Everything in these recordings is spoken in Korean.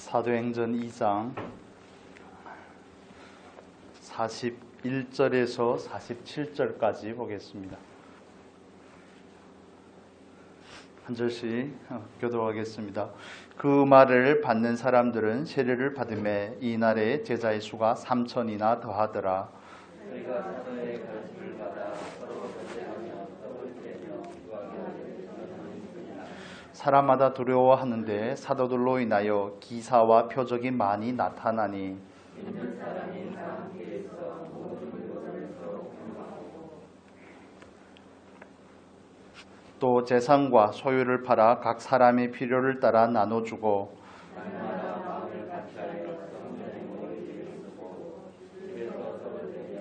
사도행전 2장 41절에서 47절까지 보겠습니다. 한 절씩 교도하겠습니다. 그 말을 받는 사람들은 세례를 받음에 이날에 제자의 수가 3,000이나 더하더라. 저희가 사도의 가르침을 받아 서로 전쟁하며 떡을 떼며 기도하며 사람마다 두려워하는데 사도들로 인하여 기사와 표적이 많이 나타나니 믿는 사람이 다 함께 있어 모든 것에서 또 재산과 소유를 팔아 각 사람의 필요를 따라 나눠주고 날마다 마음을 같이하여 성전에 모이기를 쓰고 집에서 서로 떼며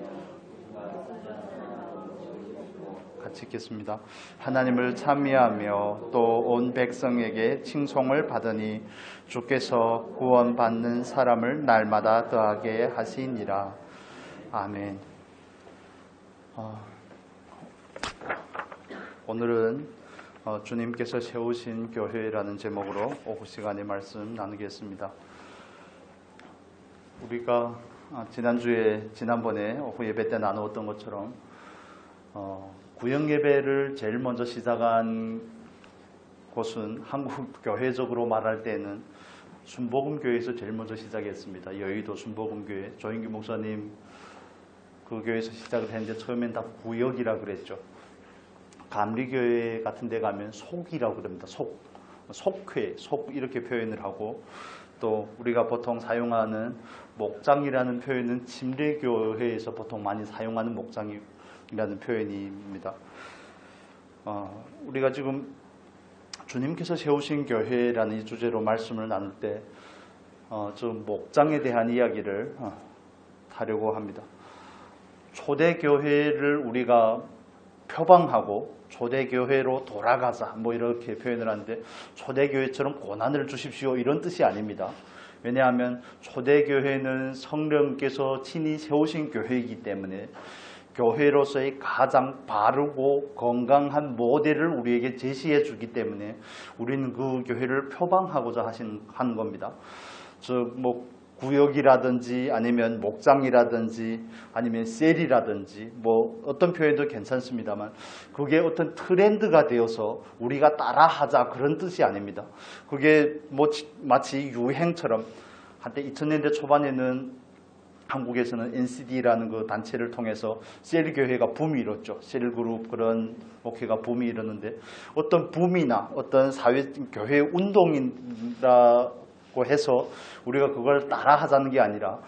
누군가 선전하고 모이고 같이 읽겠습니다. 하나님을 찬미하며 또 온 백성에게 칭송을 받으니 주께서 구원받는 사람을 날마다 더하게 하시니라. 아멘. 오늘은 주님께서 세우신 교회라는 제목으로 오후 시간에 말씀 나누겠습니다. 우리가 지난번에 오후 예배 때 나누었던 것처럼 구역 예배를 제일 먼저 시작한 곳은 한국 교회적으로 말할 때는 순복음교회에서 제일 먼저 시작했습니다. 여의도 순복음교회 조인규 목사님 그 교회에서 시작을 했는데 처음엔 다 구역이라 그랬죠. 감리교회 같은 데 가면 속이라고 그럽니다. 속회, 속 이렇게 표현을 하고, 또 우리가 보통 사용하는 목장이라는 표현은 침례교회에서 보통 많이 사용하는 목장이라는 표현입니다. 우리가 지금 주님께서 세우신 교회라는 이 주제로 말씀을 나눌 때 저 목장에 대한 이야기를 하려고 합니다. 초대교회를 우리가 표방하고 초대교회로 돌아가자 뭐 이렇게 표현을 하는데, 초대교회처럼 고난을 주십시오 이런 뜻이 아닙니다. 왜냐하면 초대교회는 성령께서 친히 세우신 교회이기 때문에 교회로서의 가장 바르고 건강한 모델을 우리에게 제시해 주기 때문에 우리는 그 교회를 표방하고자 하는 겁니다. 즉 뭐 구역이라든지 아니면 목장이라든지 아니면 셀이라든지 뭐 어떤 표현도 괜찮습니다만, 그게 어떤 트렌드가 되어서 우리가 따라하자 그런 뜻이 아닙니다. 그게 뭐 마치 유행처럼 한때 2000년대 초반에는 한국에서는 NCD라는 그 단체를 통해서 셀교회가 붐이 일었죠. 셀그룹 그런 목회가 붐이 일었는데, 어떤 붐이나 어떤 교회 운동이라고 해서 우리가 그걸 따라하자는 게 아니라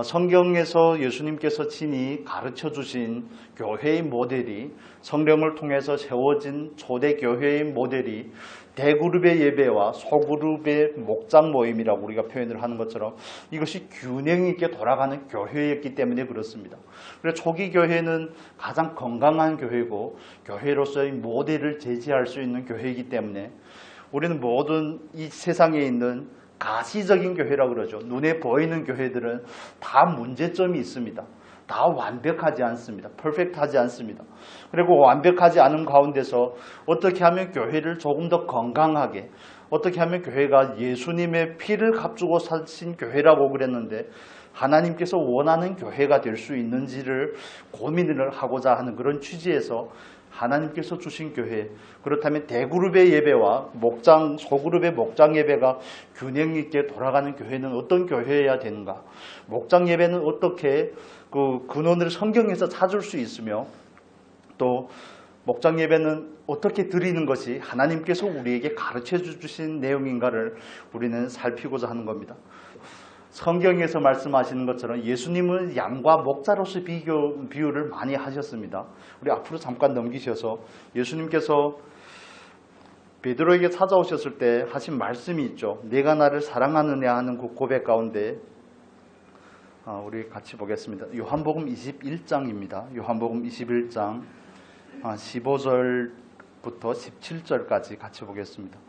성경에서 예수님께서 친히 가르쳐 주신 교회의 모델이, 성령을 통해서 세워진 초대교회의 모델이 대그룹의 예배와 소그룹의 목장 모임이라고 우리가 표현을 하는 것처럼 이것이 균형 있게 돌아가는 교회였기 때문에 그렇습니다. 그래서 초기 교회는 가장 건강한 교회고 교회로서의 모델을 제시할 수 있는 교회이기 때문에 우리는 모든 이 세상에 있는 가시적인 교회라고 그러죠. 눈에 보이는 교회들은 다 문제점이 있습니다. 다 완벽하지 않습니다. 퍼펙트하지 않습니다. 그리고 완벽하지 않은 가운데서 어떻게 하면 교회를 조금 더 건강하게, 어떻게 하면 교회가 예수님의 피를 값주고 사신 교회라고 그랬는데 하나님께서 원하는 교회가 될 수 있는지를 고민을 하고자 하는 그런 취지에서 하나님께서 주신 교회, 그렇다면 대그룹의 예배와 소그룹의 목장 예배가 균형 있게 돌아가는 교회는 어떤 교회여야 되는가? 목장 예배는 어떻게 그 근원을 성경에서 찾을 수 있으며, 또 목장 예배는 어떻게 드리는 것이 하나님께서 우리에게 가르쳐 주신 내용인가를 우리는 살피고자 하는 겁니다. 성경에서 말씀하시는 것처럼 예수님은 양과 목자로서 비유를 많이 하셨습니다. 우리 앞으로 잠깐 넘기셔서 예수님께서 베드로에게 찾아오셨을 때 하신 말씀이 있죠. 내가 나를 사랑하느냐 하는 그 고백 가운데 우리 같이 보겠습니다. 요한복음 21장입니다. 요한복음 21장 15절부터 17절까지 같이 보겠습니다.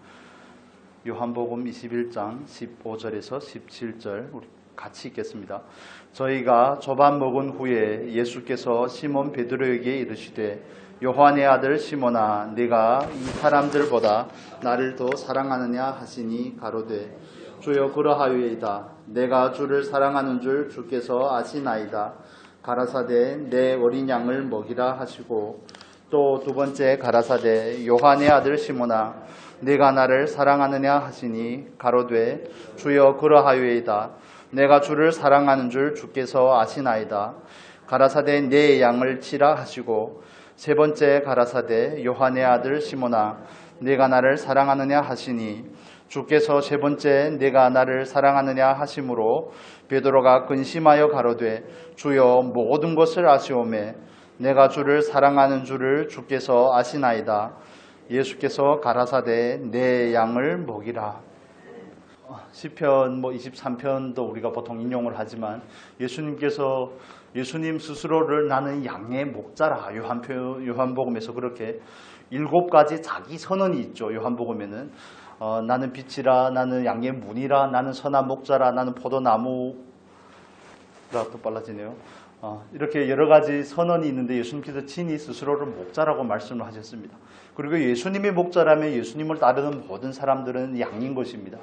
요한복음 21장 15절에서 17절 우리 같이 읽겠습니다. 저희가 조반 먹은 후에 예수께서 시몬 베드로에게 이르시되 요한의 아들 시몬아, 네가 이 사람들보다 나를 더 사랑하느냐 하시니 가로되 주여 그러하오이다. 내가 주를 사랑하는 줄 주께서 아시나이다. 가라사대 내 어린 양을 먹이라 하시고 또 두 번째 가라사대 요한의 아들 시몬아 네가 나를 사랑하느냐 하시니 가로되 주여 그러하오이다. 내가 주를 사랑하는 줄 주께서 아시나이다. 가라사대 내 양을 치라 하시고 세 번째 가라사대 요한의 아들 시몬아 네가 나를 사랑하느냐 하시니 주께서 세 번째 네가 나를 사랑하느냐 하심으로 베드로가 근심하여 가로되 주여 모든 것을 아시오매 내가 주를 사랑하는 줄을 주께서 아시나이다. 예수께서 가라사대 내 양을 먹이라. 시편 23편도 우리가 보통 인용을 하지만 예수님께서 예수님 스스로를 나는 양의 목자라 요한복음에서 그렇게 7가지 자기 선언이 있죠. 요한복음에는 나는 빛이라, 나는 양의 문이라, 나는 선한 목자라, 나는 포도나무라. 또 빨라지네요. 이렇게 여러 가지 선언이 있는데 예수님께서 친히 스스로를 목자라고 말씀을 하셨습니다. 그리고 예수님의 목자라면 예수님을 따르는 모든 사람들은 양인 것입니다.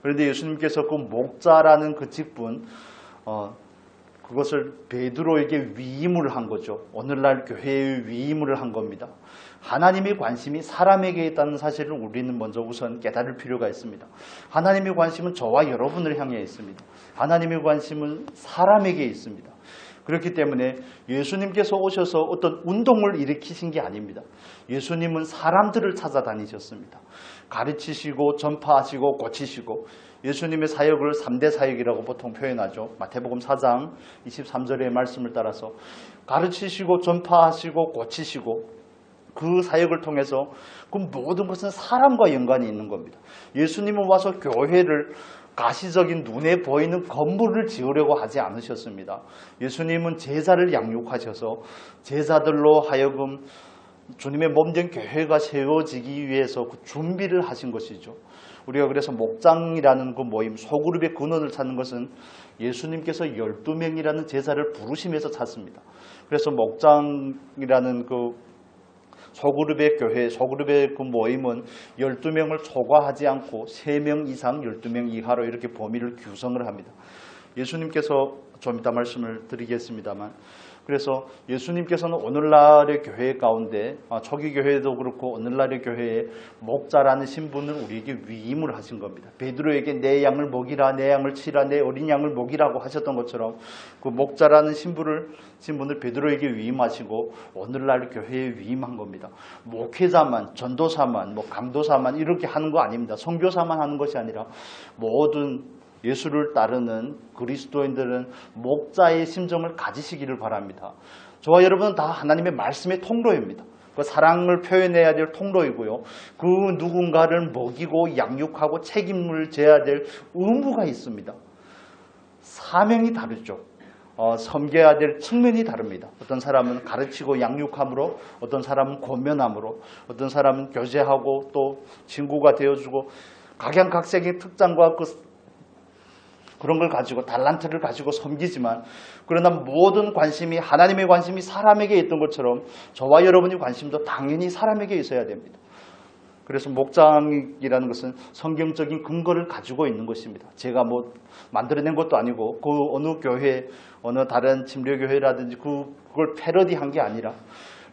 그런데 예수님께서 그 목자라는 그 직분, 그것을 베드로에게 위임을 한 거죠. 오늘날 교회의 위임을 한 겁니다. 하나님의 관심이 사람에게 있다는 사실을 우리는 먼저 우선 깨달을 필요가 있습니다. 하나님의 관심은 저와 여러분을 향해 있습니다. 하나님의 관심은 사람에게 있습니다. 그렇기 때문에 예수님께서 오셔서 어떤 운동을 일으키신 게 아닙니다. 예수님은 사람들을 찾아다니셨습니다. 가르치시고 전파하시고 고치시고 예수님의 사역을 3대 사역이라고 보통 표현하죠. 마태복음 4장 23절의 말씀을 따라서 가르치시고 전파하시고 고치시고 그 사역을 통해서 그 모든 것은 사람과 연관이 있는 겁니다. 예수님은 와서 교회를 가시적인 눈에 보이는 건물을 지으려고 하지 않으셨습니다. 예수님은 제자를 양육하셔서 제자들로 하여금 주님의 몸된 교회가 세워지기 위해서 그 준비를 하신 것이죠. 우리가 그래서 목장이라는 그 모임, 소그룹의 근원을 찾는 것은 예수님께서 12명이라는 제자를 부르심에서 찾습니다. 그래서 목장이라는 그 소그룹의 교회, 소그룹의 그 모임은 12명을 초과하지 않고 3명 이상 12명 이하로 이렇게 범위를 규정을 합니다. 예수님께서 좀 이따 말씀을 드리겠습니다만 그래서 예수님께서는 오늘날의 교회 가운데 초기 교회도 그렇고 오늘날의 교회에 목자라는 신분을 우리에게 위임을 하신 겁니다. 베드로에게 내 양을 먹이라, 내 양을 치라, 내 어린 양을 먹이라고 하셨던 것처럼 그 목자라는 신분을 베드로에게 위임하시고 오늘날 교회에 위임한 겁니다. 목회자만, 전도사만, 강도사만 이렇게 하는 거 아닙니다. 선교사만 하는 것이 아니라 모든 예수를 따르는 그리스도인들은 목자의 심정을 가지시기를 바랍니다. 저와 여러분은 다 하나님의 말씀의 통로입니다. 그 사랑을 표현해야 될 통로이고요. 그 누군가를 먹이고 양육하고 책임을 져야 될 의무가 있습니다. 사명이 다르죠. 섬겨야 될 측면이 다릅니다. 어떤 사람은 가르치고 양육함으로, 어떤 사람은 권면함으로, 어떤 사람은 교제하고 또 친구가 되어주고 각양각색의 특장과 그런 걸 가지고 달란트를 가지고 섬기지만 그러나 모든 관심이 하나님의 관심이 사람에게 있던 것처럼 저와 여러분의 관심도 당연히 사람에게 있어야 됩니다. 그래서 목장이라는 것은 성경적인 근거를 가지고 있는 것입니다. 제가 만들어낸 것도 아니고 그 어느 교회, 어느 다른 침례교회라든지 그걸 패러디한 게 아니라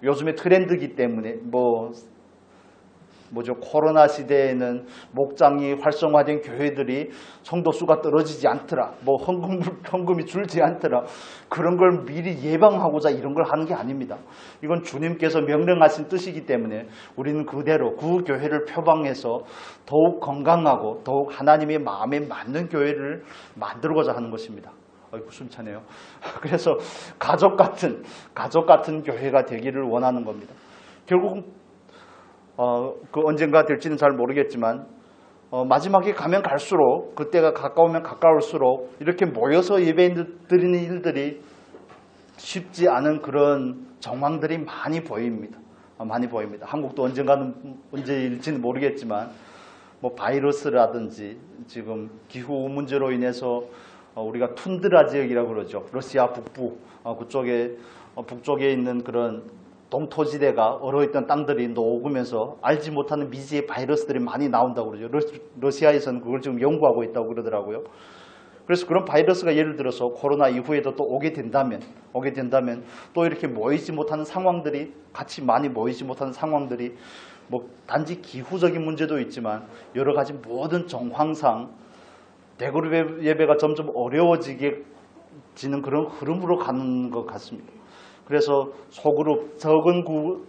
요즘의 트렌드이기 때문에 코로나 시대에는 목장이 활성화된 교회들이 성도 수가 떨어지지 않더라. 헌금이 줄지 않더라. 그런 걸 미리 예방하고자 이런 걸 하는 게 아닙니다. 이건 주님께서 명령하신 뜻이기 때문에 우리는 그대로 그 교회를 표방해서 더욱 건강하고 더욱 하나님의 마음에 맞는 교회를 만들고자 하는 것입니다. 아이고 숨차네요. 그래서 가족 같은 교회가 되기를 원하는 겁니다. 결국은 그 언젠가 될지는 잘 모르겠지만 마지막에 가면 갈수록 그때가 가까우면 가까울수록 이렇게 모여서 예배 드리는 일들이 쉽지 않은 그런 정황들이 많이 보입니다. 한국도 언제일지는 모르겠지만 바이러스라든지 지금 기후 문제로 인해서 우리가 툰드라 지역이라고 그러죠. 러시아 북부 북쪽에 있는 그런 동토지대가 얼어있던 땅들이 녹으면서 알지 못하는 미지의 바이러스들이 많이 나온다고 그러죠. 러시아에서는 그걸 지금 연구하고 있다고 그러더라고요. 그래서 그런 바이러스가 예를 들어서 코로나 이후에도 또 오게 된다면 또 이렇게 모이지 못하는 상황들이 같이 많이 모이지 못하는 상황들이 뭐 단지 기후적인 문제도 있지만 여러 가지 모든 정황상 대그룹 예배가 점점 어려워지는 그런 흐름으로 가는 것 같습니다. 그래서 소그룹, 적은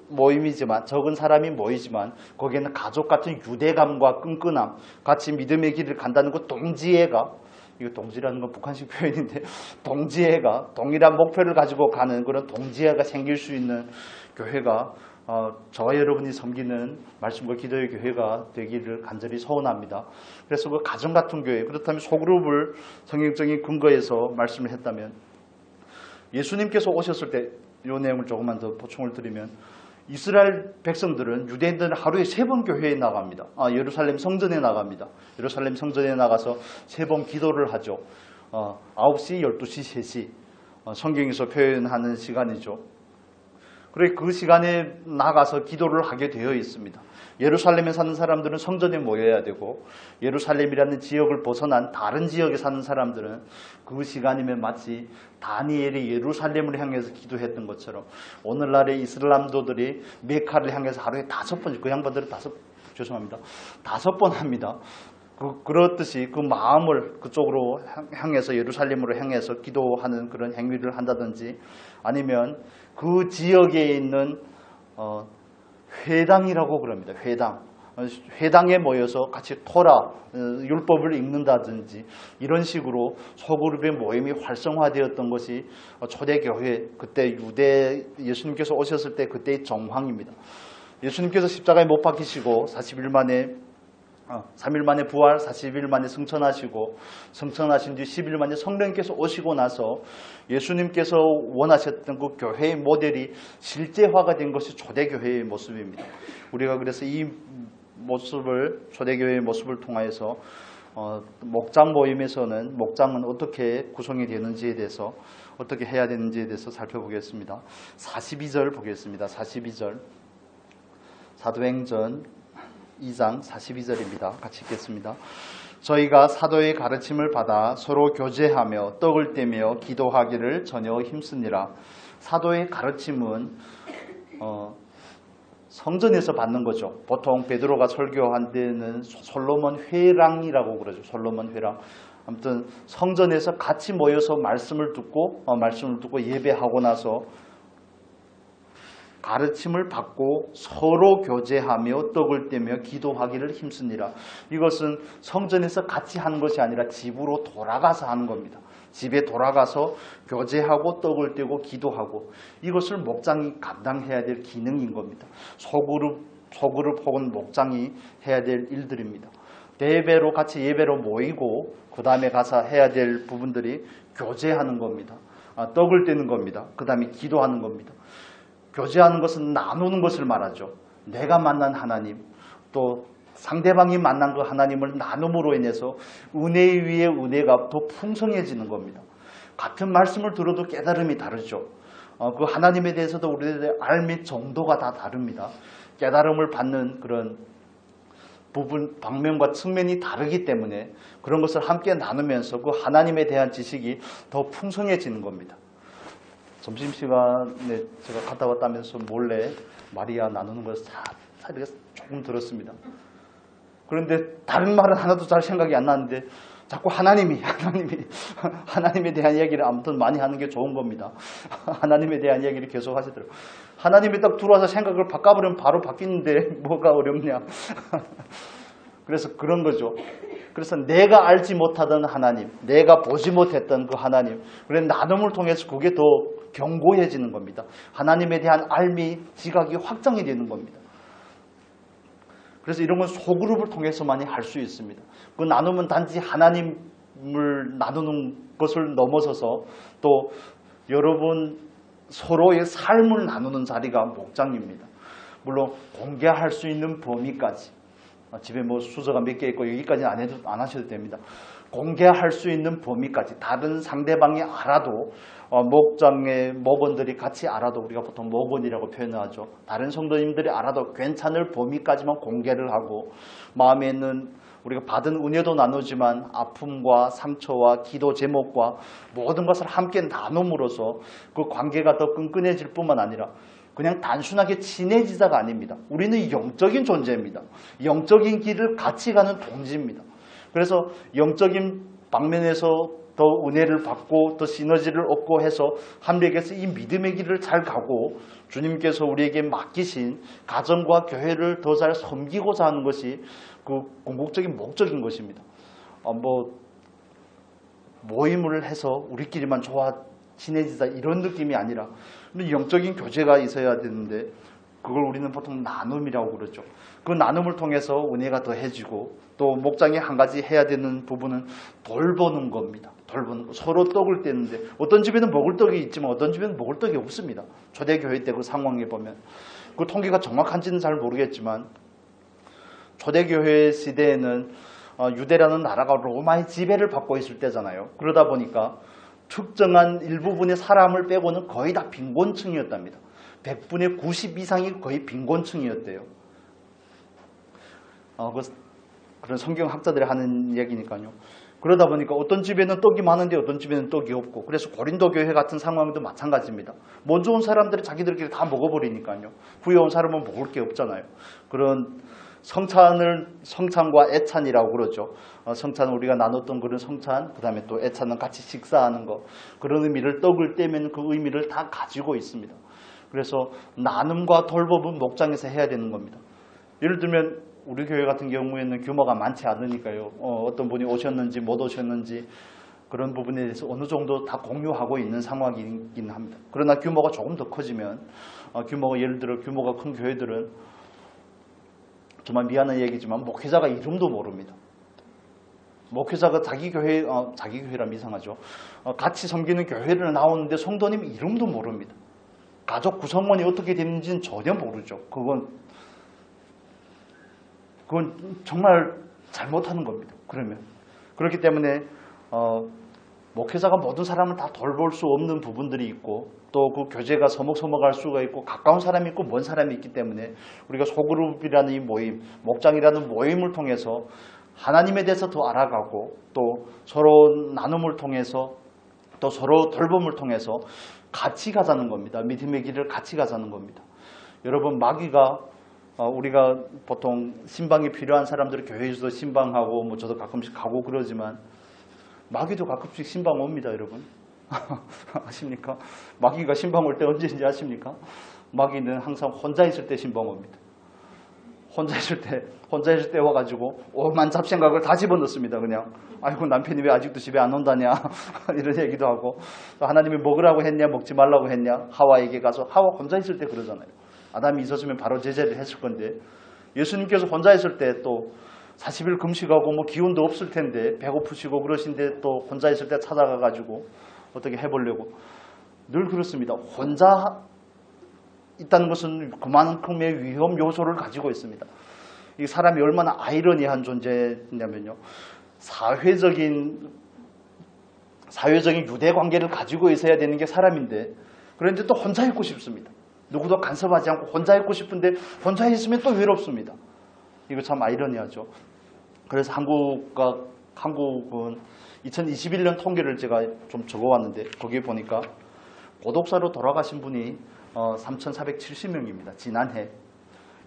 모임이지만, 적은 사람이 모이지만 거기에는 가족 같은 유대감과 끈끈함, 같이 믿음의 길을 간다는 것, 동지애가, 이거 동지라는 건 북한식 표현인데, 동지애가, 동일한 목표를 가지고 가는 그런 동지애가 생길 수 있는 교회가 저와 여러분이 섬기는 말씀과 기도의 교회가 되기를 간절히 소원합니다. 그래서 그 가정 같은 교회, 그렇다면 소그룹을 성경적인 근거에서 말씀을 했다면, 예수님께서 오셨을 때 이 내용을 조금만 더 보충을 드리면, 이스라엘 백성들은, 유대인들은 하루에 3번 교회에 나갑니다. 예루살렘 성전에 나갑니다. 예루살렘 성전에 나가서 3번 기도를 하죠. 9시, 12시, 3시 성경에서 표현하는 시간이죠. 그래 그 시간에 나가서 기도를 하게 되어 있습니다. 예루살렘에 사는 사람들은 성전에 모여야 되고, 예루살렘이라는 지역을 벗어난 다른 지역에 사는 사람들은 그 시간이면 마치 다니엘이 예루살렘을 향해서 기도했던 것처럼 오늘날의 이슬람도들이 메카를 향해서 하루에 5번, 그 양반들은 5번 합니다. 그렇듯이 그 마음을 그쪽으로 향해서, 예루살렘으로 향해서 기도하는 그런 행위를 한다든지, 아니면 그 지역에 있는 회당이라고 그럽니다. 회당에 모여서 같이 토라, 율법을 읽는다든지, 이런 식으로 소그룹의 모임이 활성화되었던 것이 초대교회, 그때 예수님께서 오셨을 때 그때의 정황입니다. 예수님께서 십자가에 못 박히시고 3일 만에 부활, 40일 만에 승천하신 뒤 10일 만에 성령께서 오시고 나서 예수님께서 원하셨던 그 교회의 모델이 실제화가 된 것이 초대교회의 모습입니다. 우리가 그래서 이 모습을, 초대교회의 모습을 통하여서 목장 모임에서는 목장은 어떻게 구성이 되는지에 대해서, 어떻게 해야 되는지에 대해서 살펴보겠습니다. 42절 보겠습니다. 42절, 사도행전 2장 42절입니다. 같이 읽겠습니다. 저희가 사도의 가르침을 받아 서로 교제하며 떡을 떼며 기도하기를 전혀 힘쓰니라. 사도의 가르침은 성전에서 받는 거죠. 보통 베드로가 설교한 데는 솔로몬 회랑이라고 그러죠. 솔로몬 회랑. 아무튼 성전에서 같이 모여서 말씀을 듣고 예배하고 나서 가르침을 받고 서로 교제하며 떡을 떼며 기도하기를 힘쓰니라. 이것은 성전에서 같이 하는 것이 아니라 집으로 돌아가서 하는 겁니다. 집에 돌아가서 교제하고 떡을 떼고 기도하고, 이것을 목장이 감당해야 될 기능인 겁니다. 소그룹 혹은 목장이 해야 될 일들입니다. 대예배로 같이 예배로 모이고 그 다음에 가서 해야 될 부분들이 교제하는 겁니다. 떡을 떼는 겁니다. 그 다음에 기도하는 겁니다. 교제하는 것은 나누는 것을 말하죠. 내가 만난 하나님, 또 상대방이 만난 그 하나님을 나눔으로 인해서 은혜 위에 은혜가 더 풍성해지는 겁니다. 같은 말씀을 들어도 깨달음이 다르죠. 그 하나님에 대해서도 우리들의 알미 정도가 다 다릅니다. 깨달음을 받는 그런 부분, 방면과 측면이 다르기 때문에 그런 것을 함께 나누면서 그 하나님에 대한 지식이 더 풍성해지는 겁니다. 점심시간에 제가 갔다 왔다면서 몰래 마리아 나누는 것을 조금 들었습니다. 그런데 다른 말은 하나도 잘 생각이 안 나는데 자꾸 하나님에 대한 이야기를 아무튼 많이 하는 게 좋은 겁니다. 하나님에 대한 이야기를 계속 하시더라고요. 하나님이 딱 들어와서 생각을 바꿔버리면 바로 바뀌는데 뭐가 어렵냐. 그래서 그런 거죠. 그래서 내가 알지 못하던 하나님, 내가 보지 못했던 그 하나님, 그래 나눔을 통해서 그게 더 견고해지는 겁니다. 하나님에 대한 알미, 지각이 확장이 되는 겁니다. 그래서 이런 건 소그룹을 통해서만이 할 수 있습니다. 그 나눔은 단지 하나님을 나누는 것을 넘어서서 또 여러분 서로의 삶을 나누는 자리가 목장입니다. 물론 공개할 수 있는 범위까지, 집에 뭐 수저가 몇 개 있고 여기까지는 안 하셔도 됩니다. 공개할 수 있는 범위까지 다른 상대방이 알아도 목장의 목원들이 같이 알아도 우리가 보통 목원이라고 표현하죠. 다른 성도님들이 알아도 괜찮을 범위까지만 공개를 하고 마음에 있는 우리가 받은 은혜도 나누지만 아픔과 상처와 기도 제목과 모든 것을 함께 나눔으로써 그 관계가 더 끈끈해질 뿐만 아니라 그냥 단순하게 친해지자가 아닙니다. 우리는 영적인 존재입니다. 영적인 길을 같이 가는 동지입니다. 그래서 영적인 방면에서 더 은혜를 받고 더 시너지를 얻고 해서 한백에서 이 믿음의 길을 잘 가고 주님께서 우리에게 맡기신 가정과 교회를 더 잘 섬기고자 하는 것이 그 궁극적인 목적인 것입니다. 모임을 해서 우리끼리만 친해지자 이런 느낌이 아니라 영적인 교제가 있어야 되는데 그걸 우리는 보통 나눔이라고 그러죠. 그 나눔을 통해서 은혜가 더해지고 또 목장이 한 가지 해야 되는 부분은 돌보는 겁니다. 돌보는 거. 서로 떡을 떼는데 어떤 집에는 먹을 떡이 있지만 어떤 집에는 먹을 떡이 없습니다. 초대교회 때 그 상황에 보면 그 통계가 정확한지는 잘 모르겠지만 초대교회 시대에는 유대라는 나라가 로마의 지배를 받고 있을 때잖아요. 그러다 보니까 특정한 일부분의 사람을 빼고는 거의 다 빈곤층이었답니다. 100분의 90 이상이 거의 빈곤층이었대요. 그런 성경학자들이 하는 얘기니까요. 그러다 보니까 어떤 집에는 떡이 많은데 어떤 집에는 떡이 없고 그래서 고린도 교회 같은 상황도 마찬가지입니다. 먼저 온 사람들이 자기들끼리 다 먹어버리니까요. 후에 온 사람은 먹을 게 없잖아요. 그런 성찬과 애찬이라고 그러죠. 성찬은 우리가 나눴던 그런 성찬, 그 다음에 또 애찬은 같이 식사하는 거, 그런 의미를 떡을 떼면 그 의미를 다 가지고 있습니다. 그래서 나눔과 돌봄은 목장에서 해야 되는 겁니다. 예를 들면 우리 교회 같은 경우에는 규모가 많지 않으니까요. 어떤 분이 오셨는지 못 오셨는지 그런 부분에 대해서 어느 정도 다 공유하고 있는 상황이긴 합니다. 그러나 규모가 조금 더 커지면 예를 들어 규모가 큰 교회들은 정말 미안한 얘기지만 목회자가 이름도 모릅니다. 목회자가 자기 교회라면 이상하죠. 같이 섬기는 교회를 나오는데 성도님 이름도 모릅니다. 가족 구성원이 어떻게 되는지는 전혀 모르죠. 그건 정말 잘못하는 겁니다. 그렇기 때문에 목회자가 모든 사람을 다 돌볼 수 없는 부분들이 있고 또 그 교제가 서먹서먹할 수가 있고 가까운 사람이 있고 먼 사람이 있기 때문에 우리가 소그룹이라는 이 모임, 목장이라는 모임을 통해서 하나님에 대해서 더 알아가고 또 서로 나눔을 통해서 또 서로 돌봄을 통해서 같이 가자는 겁니다. 믿음의 길을 같이 가자는 겁니다. 여러분 마귀가 우리가 보통 신방이 필요한 사람들은 교회에서도 신방하고 저도 가끔씩 가고 그러지만 마귀도 가끔씩 신방 옵니다, 여러분. 아십니까? 마귀가 신방 올 때 언제인지 아십니까? 마귀는 항상 혼자 있을 때 신방 옵니다. 혼자 있을 때 와가지고 오만 잡생각을 다 집어넣습니다. 그냥 아이고 남편이 왜 아직도 집에 안 온다냐 이런 얘기도 하고 또 하나님이 먹으라고 했냐 먹지 말라고 했냐 하와에게 가서 하와 혼자 있을 때 그러잖아요. 아담이 있었으면 바로 제재를 했을 건데 예수님께서 혼자 있을 때 또 40일 금식하고 기운도 없을 텐데 배고프시고 그러신데 또 혼자 있을 때 찾아가가지고 어떻게 해보려고 늘 그렇습니다. 혼자 있다는 것은 그만큼의 위험 요소를 가지고 있습니다. 이 사람이 얼마나 아이러니한 존재냐면요. 사회적인 유대 관계를 가지고 있어야 되는 게 사람인데 그런데 또 혼자 있고 싶습니다. 누구도 간섭하지 않고 혼자 있고 싶은데 혼자 있으면 또 외롭습니다. 이거 참 아이러니하죠. 그래서 한국은 2021년 통계를 제가 좀 적어왔는데 거기에 보니까 고독사로 돌아가신 분이 3,470명입니다. 지난해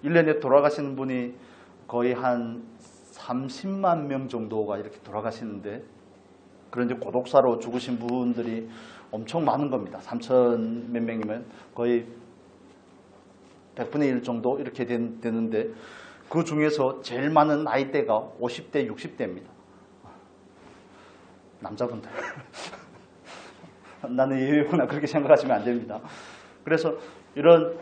1년에 돌아가시는 분이 거의 한 30만 명 정도가 이렇게 돌아가시는데 그런데 고독사로 죽으신 분들이 엄청 많은 겁니다. 3천 몇 명이면 거의 100분의 1 정도 이렇게 되는데 그 중에서 제일 많은 나이대가 50대, 60대입니다. 남자분들. 나는 예외구나 그렇게 생각하시면 안 됩니다. 그래서 이런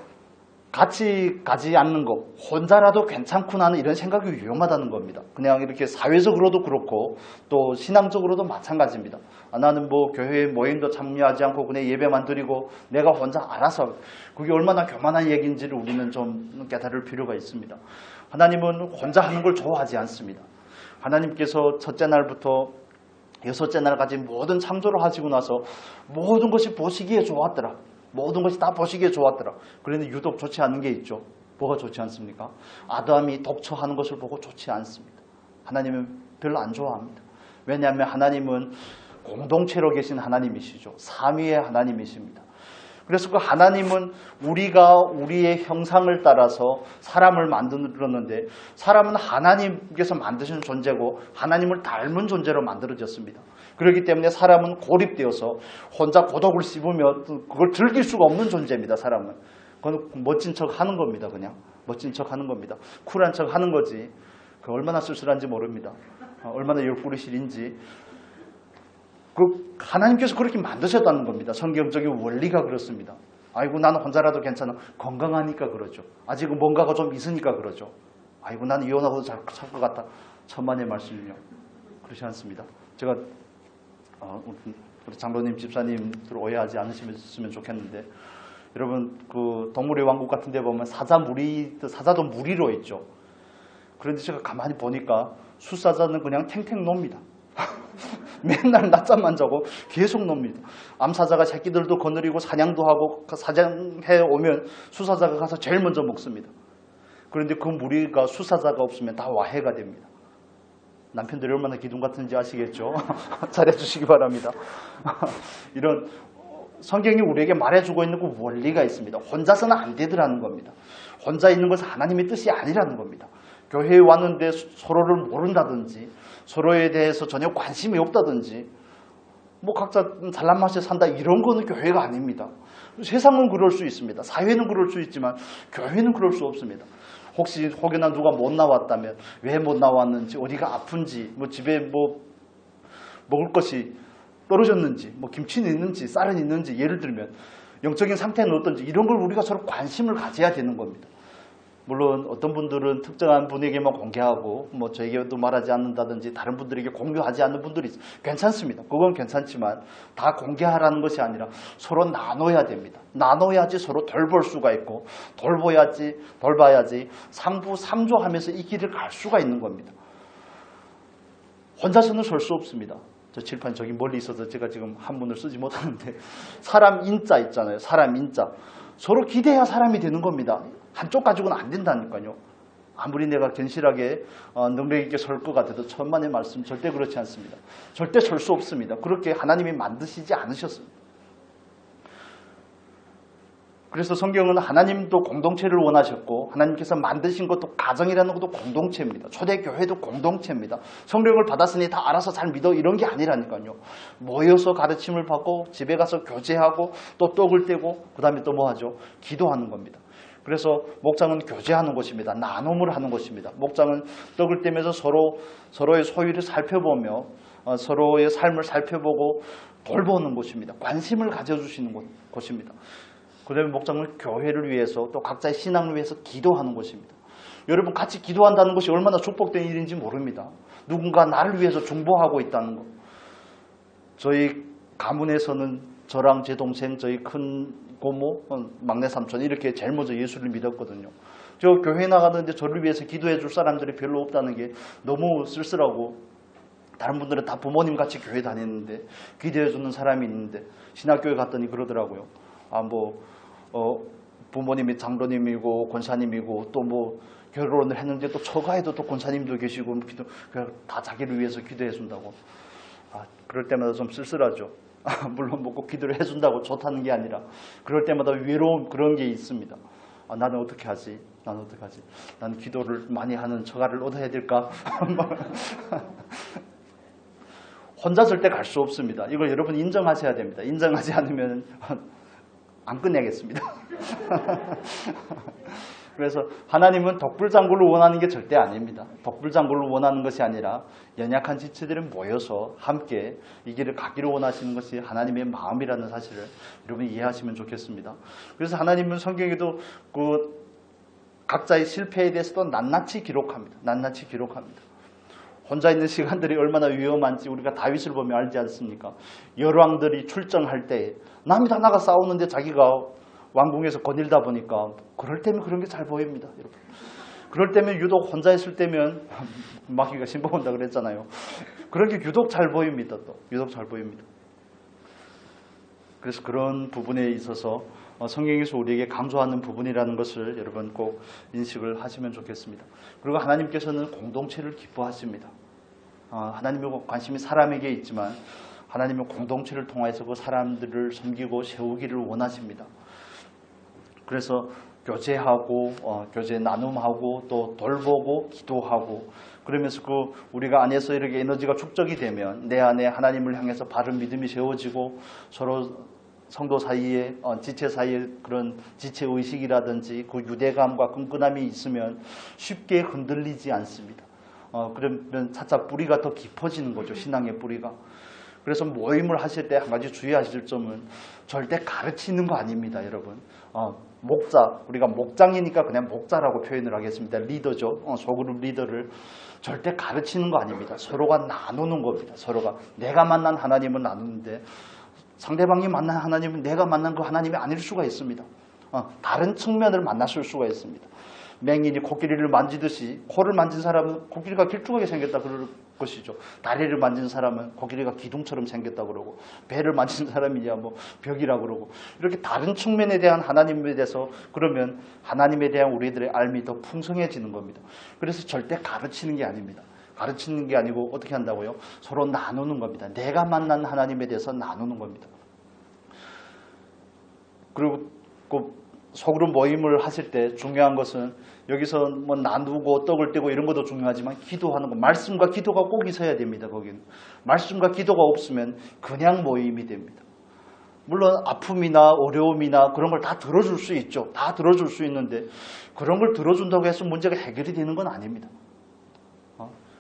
같이 가지 않는 것, 혼자라도 괜찮구나 하는 이런 생각이 위험하다는 겁니다. 그냥 이렇게 사회적으로도 그렇고 또 신앙적으로도 마찬가지입니다. 나는 교회 모임도 참여하지 않고 그냥 예배만 드리고 내가 혼자 알아서 그게 얼마나 교만한 얘기인지를 우리는 좀 깨달을 필요가 있습니다. 하나님은 혼자 하는 걸 좋아하지 않습니다. 하나님께서 첫째 날부터 여섯째 날까지 모든 창조를 하시고 나서 모든 것이 보시기에 좋았더라. 모든 것이 다 보시기에 좋았더라. 그런데 유독 좋지 않은 게 있죠. 뭐가 좋지 않습니까? 아담이 독처하는 것을 보고 좋지 않습니다. 하나님은 별로 안 좋아합니다. 왜냐하면 하나님은 공동체로 계신 하나님이시죠. 삼위의 하나님이십니다. 그래서 그 하나님은 우리가 우리의 형상을 따라서 사람을 만들었는데 사람은 하나님께서 만드신 존재고 하나님을 닮은 존재로 만들어졌습니다. 그렇기 때문에 사람은 고립되어서 혼자 고독을 씹으며 그걸 즐길 수가 없는 존재입니다. 사람은. 그건 멋진 척 하는 겁니다. 그냥 멋진 척 하는 겁니다. 쿨한 척 하는 거지. 그 얼마나 쓸쓸한지 모릅니다. 얼마나 옆구리 시린지. 하나님께서 그렇게 만드셨다는 겁니다. 성경적인 원리가 그렇습니다. 아이고 나는 혼자라도 괜찮아. 건강하니까 그러죠. 아직은 뭔가가 좀 있으니까 그러죠. 아이고 나는 이혼하고도 잘 살 것 같다. 천만의 말씀이요. 그렇지 않습니다. 제가 우리 장로님 집사님들 오해하지 않으시면 좋겠는데 여러분 그 동물의 왕국 같은 데 보면 사자도 무리로 있죠. 그런데 제가 가만히 보니까 숫사자는 그냥 탱탱 놉니다. 맨날 낮잠만 자고 계속 놉니다. 암사자가 새끼들도 거느리고 사냥도 하고 사냥해 오면 수사자가 가서 제일 먼저 먹습니다. 그런데 그 무리가 수사자가 없으면 다 와해가 됩니다. 남편들이 얼마나 기둥 같은지 아시겠죠? 잘해주시기 바랍니다. 이런 성경이 우리에게 말해주고 있는 그 원리가 있습니다. 혼자서는 안 되더라는 겁니다. 혼자 있는 것은 하나님의 뜻이 아니라는 겁니다. 교회에 왔는데 서로를 모른다든지 서로에 대해서 전혀 관심이 없다든지 뭐 각자 잘난 맛에 산다 이런 거는 교회가 아닙니다. 세상은 그럴 수 있습니다. 사회는 그럴 수 있지만 교회는 그럴 수 없습니다. 혹시 혹여나 누가 못 나왔다면 왜 못 나왔는지 어디가 아픈지 뭐 집에 뭐 먹을 것이 떨어졌는지 뭐 김치는 있는지 쌀은 있는지 예를 들면 영적인 상태는 어떤지 이런 걸 우리가 서로 관심을 가져야 되는 겁니다. 물론 어떤 분들은 특정한 분에게만 공개하고 뭐 저에게도 말하지 않는다든지 다른 분들에게 공유하지 않는 분들이 있어요. 괜찮습니다. 그건 괜찮지만 다 공개하라는 것이 아니라 서로 나눠야 됩니다. 나눠야지 서로 돌볼 수가 있고 돌봐야지 상부삼조하면서 이 길을 갈 수가 있는 겁니다. 혼자서는 설 수 없습니다. 저 칠판 저기 멀리 있어서 제가 지금 한문을 쓰지 못하는데 사람 인자 있잖아요. 사람 인자. 서로 기대야 사람이 되는 겁니다. 한쪽 가지고는 안 된다니까요. 아무리 내가 견실하게 능력 있게 설 것 같아도 천만의 말씀 절대 그렇지 않습니다. 절대 설 수 없습니다. 그렇게 하나님이 만드시지 않으셨습니다. 그래서 성경은 하나님도 공동체를 원하셨고 하나님께서 만드신 것도 가정이라는 것도 공동체입니다. 초대교회도 공동체입니다. 성령을 받았으니 다 알아서 잘 믿어 이런 게 아니라니까요. 모여서 가르침을 받고 집에 가서 교제하고 또 떡을 떼고 그 다음에 또 뭐 하죠? 기도하는 겁니다. 그래서 목장은 교제하는 곳입니다. 나눔을 하는 곳입니다. 목장은 떡을 떼면서 서로의 소유를 살펴보며 서로의 삶을 살펴보고 돌보는 곳입니다. 관심을 가져주시는 곳입니다. 그 다음에 목장은 교회를 위해서 또 각자의 신앙을 위해서 기도하는 곳입니다. 여러분 같이 기도한다는 것이 얼마나 축복된 일인지 모릅니다. 누군가 나를 위해서 중보하고 있다는 것. 저희 가문에서는 저랑 제 동생, 저희 큰 고모, 막내 삼촌 이렇게 제일 먼저 예수를 믿었거든요. 저 교회 나가는데 저를 위해서 기도해 줄 사람들이 별로 없다는 게 너무 쓸쓸하고 다른 분들은 다 부모님 같이 교회 다녔는데 기도해 주는 사람이 있는데 신학교에 갔더니 그러더라고요. 부모님이 장로님이고 권사님이고 또 뭐 결혼을 했는데 또 처가에도 또 권사님도 계시고 다 자기를 위해서 기도해 준다고. 그럴 때마다 좀 쓸쓸하죠. 물론 뭐 꼭 기도를 해준다고 좋다는 게 아니라 그럴 때마다 외로운 그런 게 있습니다. 나는 어떻게 하지? 나는 기도를 많이 하는 처가를 얻어야 될까? 혼자 절대 갈 수 없습니다. 이걸 여러분 인정하셔야 됩니다. 인정하지 않으면 안 끝내겠습니다. 그래서 하나님은 독불장구를 원하는 게 절대 아닙니다. 독불장구를 원하는 것이 아니라 연약한 지체들이 모여서 함께 이 길을 가기를 원하시는 것이 하나님의 마음이라는 사실을 여러분이 이해하시면 좋겠습니다. 그래서 하나님은 성경에도 그 각자의 실패에 대해서도 낱낱이 기록합니다. 혼자 있는 시간들이 얼마나 위험한지 우리가 다윗을 보면 알지 않습니까? 열왕들이 출정할 때 남이 다 나가 싸우는데 자기가 왕궁에서 거닐다 보니까 그럴 때면 그런 게 잘 보입니다. 여러분. 그럴 때면 유독 혼자 있을 때면 마귀가 신봉한다 그랬잖아요. 그런 게 유독 잘 보입니다. 또 유독 잘 보입니다. 그래서 그런 부분에 있어서 성경에서 우리에게 강조하는 부분이라는 것을 여러분 꼭 인식을 하시면 좋겠습니다. 그리고 하나님께서는 공동체를 기뻐하십니다. 하나님의 관심이 사람에게 있지만 하나님의 공동체를 통해서 그 사람들을 섬기고 세우기를 원하십니다. 그래서 교제하고 교제 나눔하고 또 돌보고 기도하고 그러면서 우리가 안에서 이렇게 에너지가 축적이 되면 내 안에 하나님을 향해서 바른 믿음이 세워지고 서로 성도 사이에 지체 사이에 그런 지체 의식이라든지 그 유대감과 끈끈함이 있으면 쉽게 흔들리지 않습니다. 그러면 차차 뿌리가 더 깊어지는 거죠. 신앙의 뿌리가. 그래서 모임을 하실 때 한 가지 주의하실 점은 절대 가르치는 거 아닙니다, 여러분. 목자, 우리가 목장이니까 그냥 목자라고 표현을 하겠습니다. 리더죠. 소그룹 리더를 절대 가르치는 거 아닙니다. 서로가 나누는 겁니다. 서로가 내가 만난 하나님은 나누는데 상대방이 만난 하나님은 내가 만난 그 하나님이 아닐 수가 있습니다. 다른 측면을 만났을 수가 있습니다. 맹인이 코끼리를 만지듯이 코를 만진 사람은 코끼리가 길쭉하게 생겼다 그럴 것이죠. 다리를 만진 사람은 코끼리가 기둥처럼 생겼다 그러고 배를 만진 사람이야 뭐 벽이라 그러고 이렇게 다른 측면에 대한 하나님에 대해서 그러면 하나님에 대한 우리들의 알미 더 풍성해지는 겁니다. 그래서 절대 가르치는 게 아닙니다. 가르치는 게 아니고 어떻게 한다고요? 서로 나누는 겁니다. 내가 만난 하나님에 대해서 나누는 겁니다. 그리고 소그룹 모임을 하실 때 중요한 것은 여기서 뭐 나누고 떡을 떼고 이런 것도 중요하지만 기도하는 것, 말씀과 기도가 꼭 있어야 됩니다. 거기는 말씀과 기도가 없으면 그냥 모임이 됩니다. 물론 아픔이나 어려움이나 그런 걸 다 들어줄 수 있죠. 다 들어줄 수 있는데 그런 걸 들어준다고 해서 문제가 해결이 되는 건 아닙니다.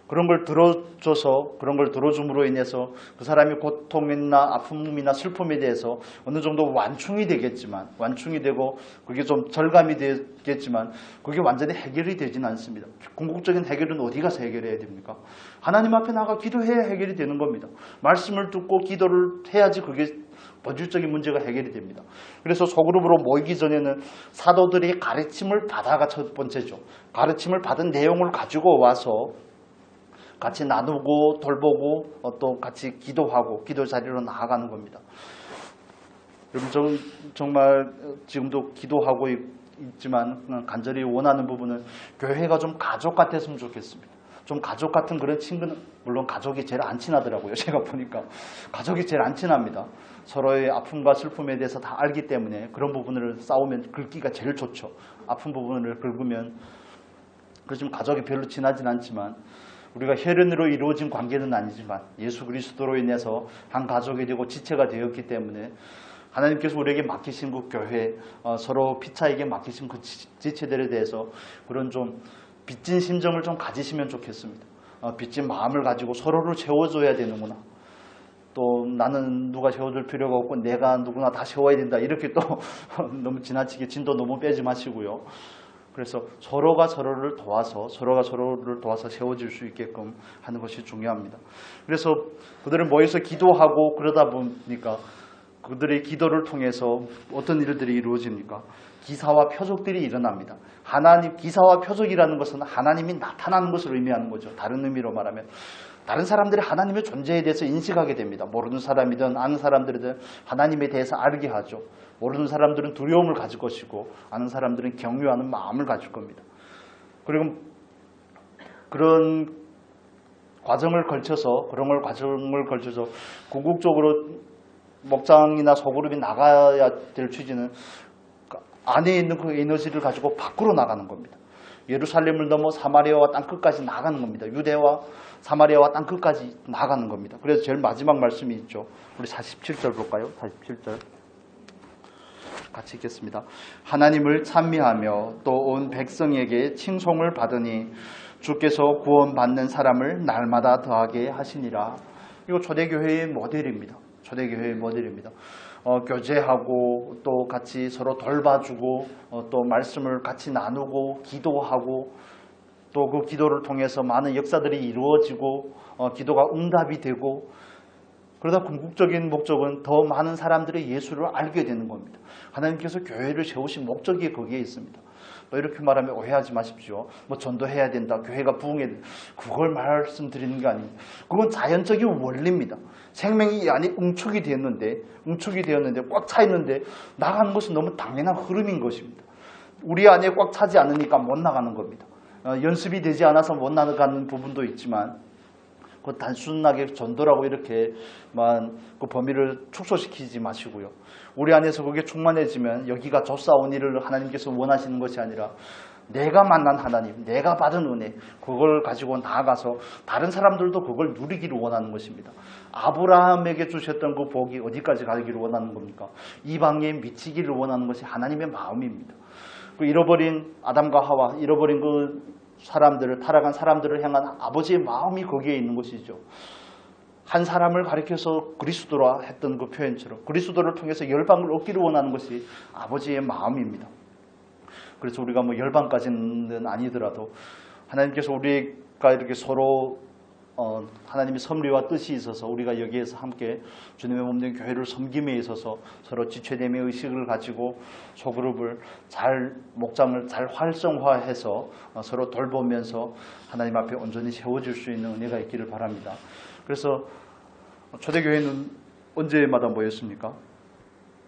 그런 걸 들어줘서 그런 걸 들어줌으로 인해서 그 사람의 고통이나 아픔이나 슬픔에 대해서 어느 정도 완충이 되겠지만 완충이 되고 그게 좀 절감이 되겠지만 그게 완전히 해결이 되지는 않습니다. 궁극적인 해결은 어디 가서 해결해야 됩니까? 하나님 앞에 나가 기도해야 해결이 되는 겁니다. 말씀을 듣고 기도를 해야지 그게 본질적인 문제가 해결이 됩니다. 그래서 소그룹으로 모이기 전에는 사도들이 가르침을 받아가 첫 번째죠. 가르침을 받은 내용을 가지고 와서 같이 나누고 돌보고 또 같이 기도하고 기도 자리로 나아가는 겁니다. 여러분 정말 지금도 기도하고 있지만 간절히 원하는 부분은 교회가 좀 가족 같았으면 좋겠습니다. 좀 가족 같은 그런 친구는 물론 가족이 제일 안 친하더라고요. 제가 보니까 가족이 제일 안 친합니다. 서로의 아픔과 슬픔에 대해서 다 알기 때문에 그런 부분을 싸우면 긁기가 제일 좋죠. 아픈 부분을 긁으면 그렇지만 가족이 별로 친하진 않지만 우리가 혈연으로 이루어진 관계는 아니지만 예수 그리스도로 인해서 한 가족이 되고 지체가 되었기 때문에 하나님께서 우리에게 맡기신 그 교회 서로 피차에게 맡기신 그 지체들에 대해서 그런 좀 빚진 심정을 좀 가지시면 좋겠습니다. 빚진 마음을 가지고 서로를 채워줘야 되는구나. 또 나는 누가 세워줄 필요가 없고 내가 누구나 다 세워야 된다. 이렇게 또 너무 지나치게 진도 너무 빼지 마시고요. 그래서 서로가 서로를 도와서 세워질 수 있게끔 하는 것이 중요합니다. 그래서 그들은 모여서 기도하고 그러다 보니까 그들의 기도를 통해서 어떤 일들이 이루어집니까? 기사와 표적들이 일어납니다. 기사와 표적이라는 것은 하나님이 나타나는 것을 의미하는 거죠. 다른 의미로 말하면 다른 사람들이 하나님의 존재에 대해서 인식하게 됩니다. 모르는 사람이든 아는 사람들이든 하나님에 대해서 알게 하죠. 모르는 사람들은 두려움을 가질 것이고 아는 사람들은 경외하는 마음을 가질 겁니다. 그리고 그런 과정을 거쳐서 궁극적으로 목장이나 소그룹이 나가야 될 취지는 안에 있는 그 에너지를 가지고 밖으로 나가는 겁니다. 예루살렘을 넘어 사마리아와 땅끝까지 나가는 겁니다. 유대와 사마리아와 땅끝까지 나가는 겁니다. 그래서 제일 마지막 말씀이 있죠. 우리 47절 볼까요? 47절 같이 읽겠습니다. 하나님을 찬미하며 또 온 백성에게 칭송을 받으니 주께서 구원받는 사람을 날마다 더하게 하시니라. 이거 초대교회의 모델입니다. 초대교회의 모델입니다. 교제하고 또 같이 서로 돌봐주고 또 말씀을 같이 나누고 기도하고 또 그 기도를 통해서 많은 역사들이 이루어지고 기도가 응답이 되고 그러다 궁극적인 목적은 더 많은 사람들이 예수를 알게 되는 겁니다. 하나님께서 교회를 세우신 목적이 거기에 있습니다. 또 이렇게 말하면 오해하지 마십시오. 뭐 전도해야 된다, 교회가 부흥해야 된다, 그걸 말씀드리는 게 아닙니다. 그건 자연적인 원리입니다. 생명이 이 안에 응축이 되었는데 꽉 차 있는데 나가는 것은 너무 당연한 흐름인 것입니다. 우리 안에 꽉 차지 않으니까 못 나가는 겁니다. 연습이 되지 않아서 못 나가는 부분도 있지만 그 단순하게 전도라고 이렇게만 그 범위를 축소시키지 마시고요. 우리 안에서 그게 충만해지면 여기가 좁사온 일을 하나님께서 원하시는 것이 아니라 내가 만난 하나님, 내가 받은 은혜, 그걸 가지고 나아가서 다른 사람들도 그걸 누리기를 원하는 것입니다. 아브라함에게 주셨던 그 복이 어디까지 가기를 원하는 겁니까? 이방에 미치기를 원하는 것이 하나님의 마음입니다. 그 잃어버린 아담과 하와, 잃어버린 그 사람들을, 타락한 사람들을 향한 아버지의 마음이 거기에 있는 것이죠. 한 사람을 가리켜서 그리스도라 했던 그 표현처럼 그리스도를 통해서 열방을 얻기를 원하는 것이 아버지의 마음입니다. 그래서 우리가 뭐 열방까지는 아니더라도 하나님께서 우리가 이렇게 서로 하나님의 섭리와 뜻이 있어서 우리가 여기에서 함께 주님의 몸된 교회를 섬김에 있어서 서로 지체됨의 의식을 가지고 소그룹을 목장을 잘 활성화해서 서로 돌보면서 하나님 앞에 온전히 세워질 수 있는 은혜가 있기를 바랍니다. 그래서 초대교회는 언제마다 모였습니까?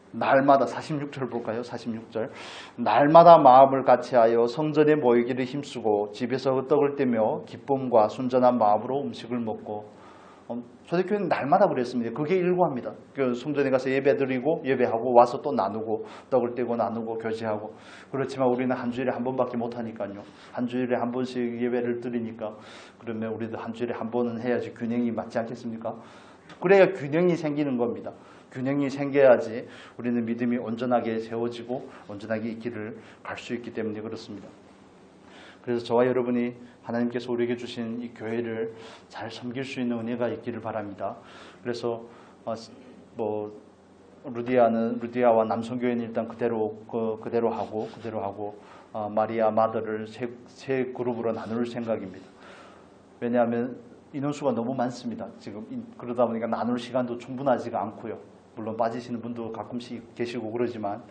날마다 46절 볼까요? 46절. 날마다 마음을 같이하여 성전에 모이기를 힘쓰고 집에서 떡을 떼며 기쁨과 순전한 마음으로 음식을 먹고. 초대교회는 날마다 그랬습니다. 그게 일과입니다. 그 성전에 가서 예배드리고 예배하고 와서 또 나누고 떡을 떼고 나누고 교제하고. 그렇지만 우리는 한 주일에 한 번밖에 못하니까요. 한 주일에 한 번씩 예배를 드리니까 그러면 우리도 한 주일에 한 번은 해야지 균형이 맞지 않겠습니까? 그래야 균형이 생기는 겁니다. 균형이 생겨야지 우리는 믿음이 온전하게 세워지고 온전하게 있기를 갈 수 있기 때문에 그렇습니다. 그래서 저와 여러분이 하나님께서 우리에게 주신 이 교회를 잘 섬길 수 있는 은혜가 있기를 바랍니다. 그래서 루디아와 남성교회는 일단 그대로 하고 마리아 마더를 세 그룹으로 나눌 생각입니다. 왜냐하면 인원수가 너무 많습니다. 지금 그러다 보니까 나눌 시간도 충분하지가 않고요. 물론 빠지시는 분도 가끔씩 계시고 그러지만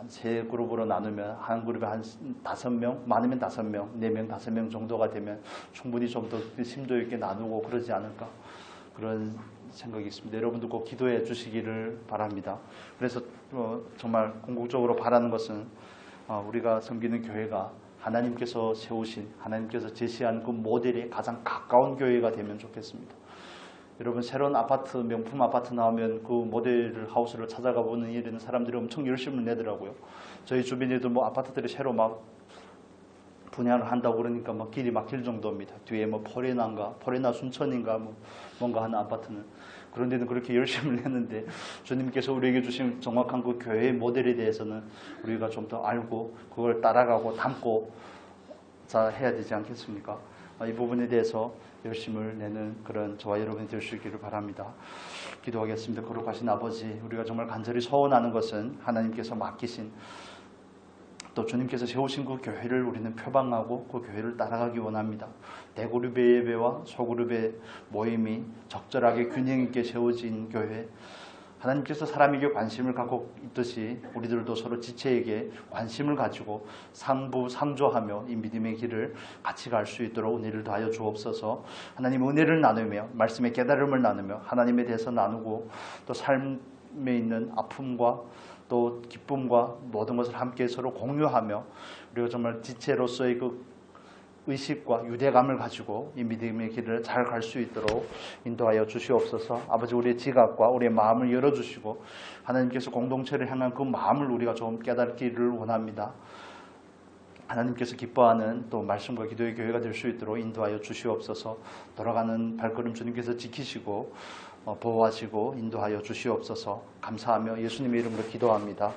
세 그룹으로 나누면 한 그룹에 한 5명, 많으면 5명, 4명, 5명 정도가 되면 충분히 좀 더 심도 있게 나누고 그러지 않을까 그런 생각이 있습니다. 여러분도 꼭 기도해 주시기를 바랍니다. 그래서 정말 궁극적으로 바라는 것은 우리가 섬기는 교회가 하나님께서 세우신, 하나님께서 제시한 그 모델에 가장 가까운 교회가 되면 좋겠습니다. 여러분 새로운 아파트, 명품 아파트 나오면 그 모델 하우스를 찾아가 보는 일에는 사람들이 엄청 열심을 내더라고요. 저희 주변에도 뭐 아파트들이 새로 막 분양을 한다고 그러니까 막 길이 막힐 정도입니다. 뒤에 뭐 포레나 순천인가 뭐 뭔가 하는 아파트는. 그런 데는 그렇게 열심을 냈는데 주님께서 우리에게 주신 정확한 그 교회의 모델에 대해서는 우리가 좀 더 알고 그걸 따라가고 담고 해야 되지 않겠습니까? 이 부분에 대해서 열심을 내는 그런 저와 여러분이 될 수 있기를 바랍니다. 기도하겠습니다. 거룩하신 아버지, 우리가 정말 간절히 소원하는 것은 하나님께서 맡기신 또 주님께서 세우신 그 교회를 우리는 표방하고 그 교회를 따라가기 원합니다. 대그룹의 예배와 소그룹의 모임이 적절하게 균형 있게 세워진 교회, 하나님께서 사람에게 관심을 갖고 있듯이 우리들도 서로 지체에게 관심을 가지고 상부상조하며 이 믿음의 길을 같이 갈 수 있도록 은혜를 더하여 주옵소서. 하나님 은혜를 나누며 말씀의 깨달음을 나누며 하나님에 대해서 나누고 또 삶에 있는 아픔과 또 기쁨과 모든 것을 함께 서로 공유하며 우리가 정말 지체로서의 그 의식과 유대감을 가지고 이 믿음의 길을 잘 갈 수 있도록 인도하여 주시옵소서. 아버지, 우리의 지각과 우리의 마음을 열어주시고 하나님께서 공동체를 향한 그 마음을 우리가 좀 깨닫기를 원합니다. 하나님께서 기뻐하는 또 말씀과 기도의 교회가 될 수 있도록 인도하여 주시옵소서. 돌아가는 발걸음 주님께서 지키시고 보호하시고 인도하여 주시옵소서. 감사하며 예수님의 이름으로 기도합니다.